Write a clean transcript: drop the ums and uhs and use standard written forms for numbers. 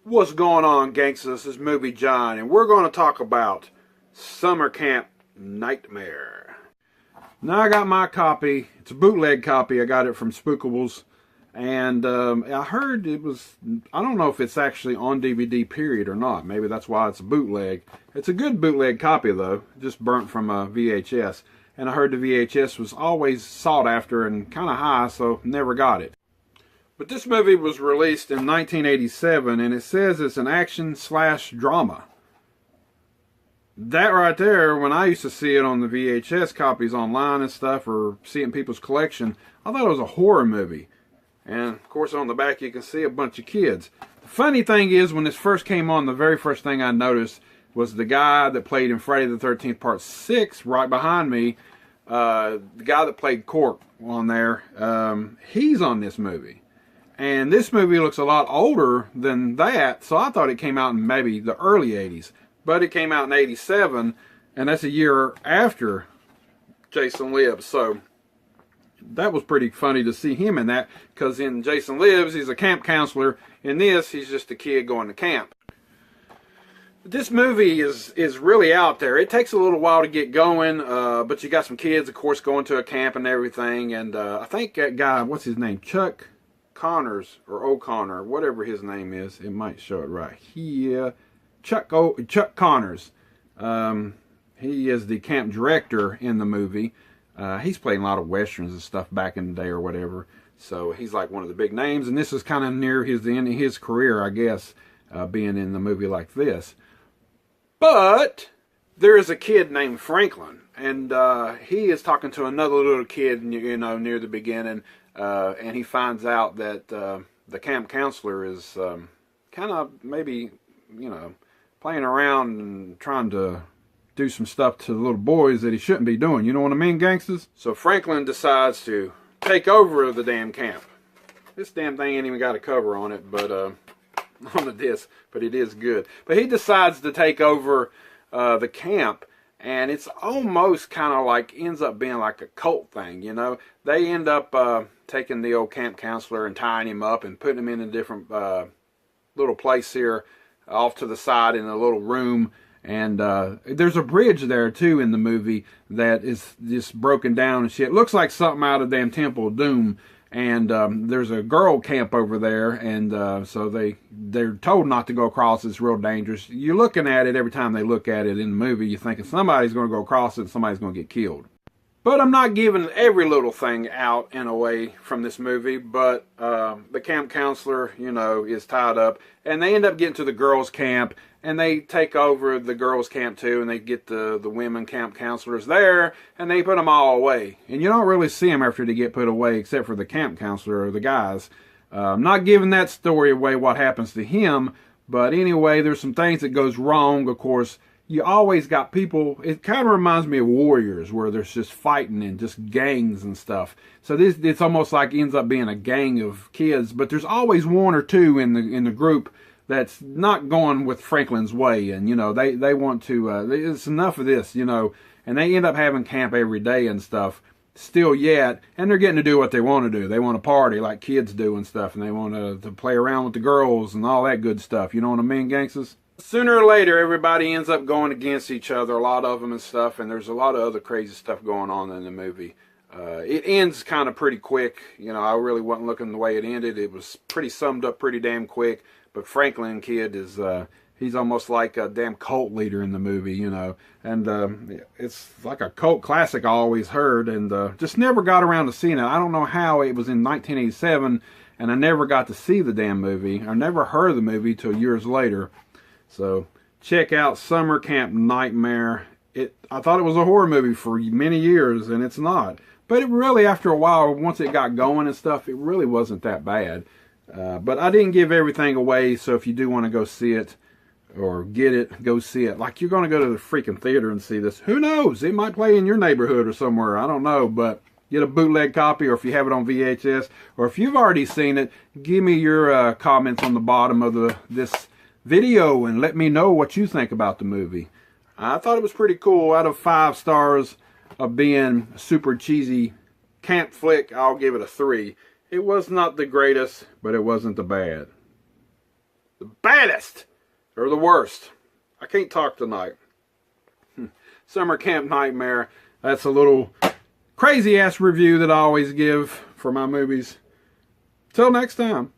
What's going on, gangsters? This is MovieJohn, and we're going to talk about Summer Camp Nightmare. Now I got my copy. It's a bootleg copy. I got it from Spookables, and I heard it was, I don't know if it's actually on DVD period or not. Maybe that's why it's a bootleg. It's a good bootleg copy though, just burnt from a VHS. And I heard the VHS was always sought after and kind of high, so never got it. But this movie was released in 1987, and it says it's an action/drama. That right there, when I used to see it on the VHS copies online and stuff, or see it in people's collection, I thought it was a horror movie. And of course on the back you can see a bunch of kids. The funny thing is, when this first came on, the very first thing I noticed was the guy that played in Friday the 13th Part 6, right behind me, the guy that played Cork on there, he's on this movie. And this movie looks a lot older than that, so I thought it came out in maybe the early 80s. But it came out in 87, and that's a year after Jason Lives. So that was pretty funny to see him in that, because in Jason Lives, he's a camp counselor. In this, he's just a kid going to camp. This movie is really out there. It takes a little while to get going, but you got some kids, of course, going to a camp and everything. And I think that guy, what's his name? Chuck Connors or O'Connor, whatever his name is. It might show it right here. Chuck Connors. He is the camp director in the movie. He's played a lot of westerns and stuff back in the day or whatever. So he's like one of the big names. And this is kind of near the end of his career, I guess, being in the movie like this. But there is a kid named Franklin, and he is talking to another little kid, you know, near the beginning. And he finds out that the camp counselor is kind of maybe, you know, playing around and trying to do some stuff to the little boys that he shouldn't be doing. You know what I mean, gangsters? So Franklin decides to take over the damn camp. This damn thing ain't even got a cover on it, but on the disc, but it is good. But he decides to take over the camp. And it's almost kind of like, ends up being like a cult thing, you know. They end up taking the old camp counselor and tying him up and putting him in a different little place here off to the side in a little room. And there's a bridge there, too, in the movie that is just broken down and shit. It looks like something out of damn Temple of Doom. And there's a girl camp over there, and so they're told not to go across. It's real dangerous. You're looking at it every time they look at it in the movie. You're thinking somebody's going to go across it and somebody's going to get killed. But I'm not giving every little thing out and away from this movie. But the camp counselor, you know, is tied up, and they end up getting to the girls' camp. And they take over the girls' camp too, and they get the women camp counselors there, and they put them all away. And you don't really see them after they get put away, except for the camp counselor or the guys. I'm not giving that story away, what happens to him, but anyway, there's some things that goes wrong. Of course, you always got people, it kind of reminds me of Warriors, where there's just fighting and just gangs and stuff. So it's almost like ends up being a gang of kids, but there's always one or two in the group that's not going with Franklin's way, and you know they want to it's enough of this, you know, and they end up having camp every day and stuff still yet, and they're getting to do what they want to do. They want to party like kids do and stuff, and they want to play around with the girls and all that good stuff, you know what I mean, gangsters? Sooner or later everybody ends up going against each other, a lot of them and stuff, and there's a lot of other crazy stuff going on in the movie. It ends kind of pretty quick, you know. I really wasn't looking the way it ended. It was pretty summed up pretty damn quick. But Franklin kid is, he's almost like a damn cult leader in the movie, you know. And it's like a cult classic I always heard, and just never got around to seeing it. I don't know how. It was in 1987, and I never got to see the damn movie. I never heard of the movie till years later. So check out Summer Camp Nightmare. I thought it was a horror movie for many years, and it's not. But it really, after a while, once it got going and stuff, it really wasn't that bad. But I didn't give everything away, so if you do want to go see it, or get it, go see it. Like, you're going to go to the freaking theater and see this. Who knows? It might play in your neighborhood or somewhere. I don't know, but get a bootleg copy, or if you have it on VHS, or if you've already seen it, give me your comments on the bottom of this video, and let me know what you think about the movie. I thought it was pretty cool. Out of 5 stars of being a super cheesy camp flick, I'll give it a 3. It was not the greatest, but it wasn't the bad. baddest or the worst. I can't talk tonight. Summer Camp Nightmare. That's a little crazy ass review that I always give for my movies. Till next time.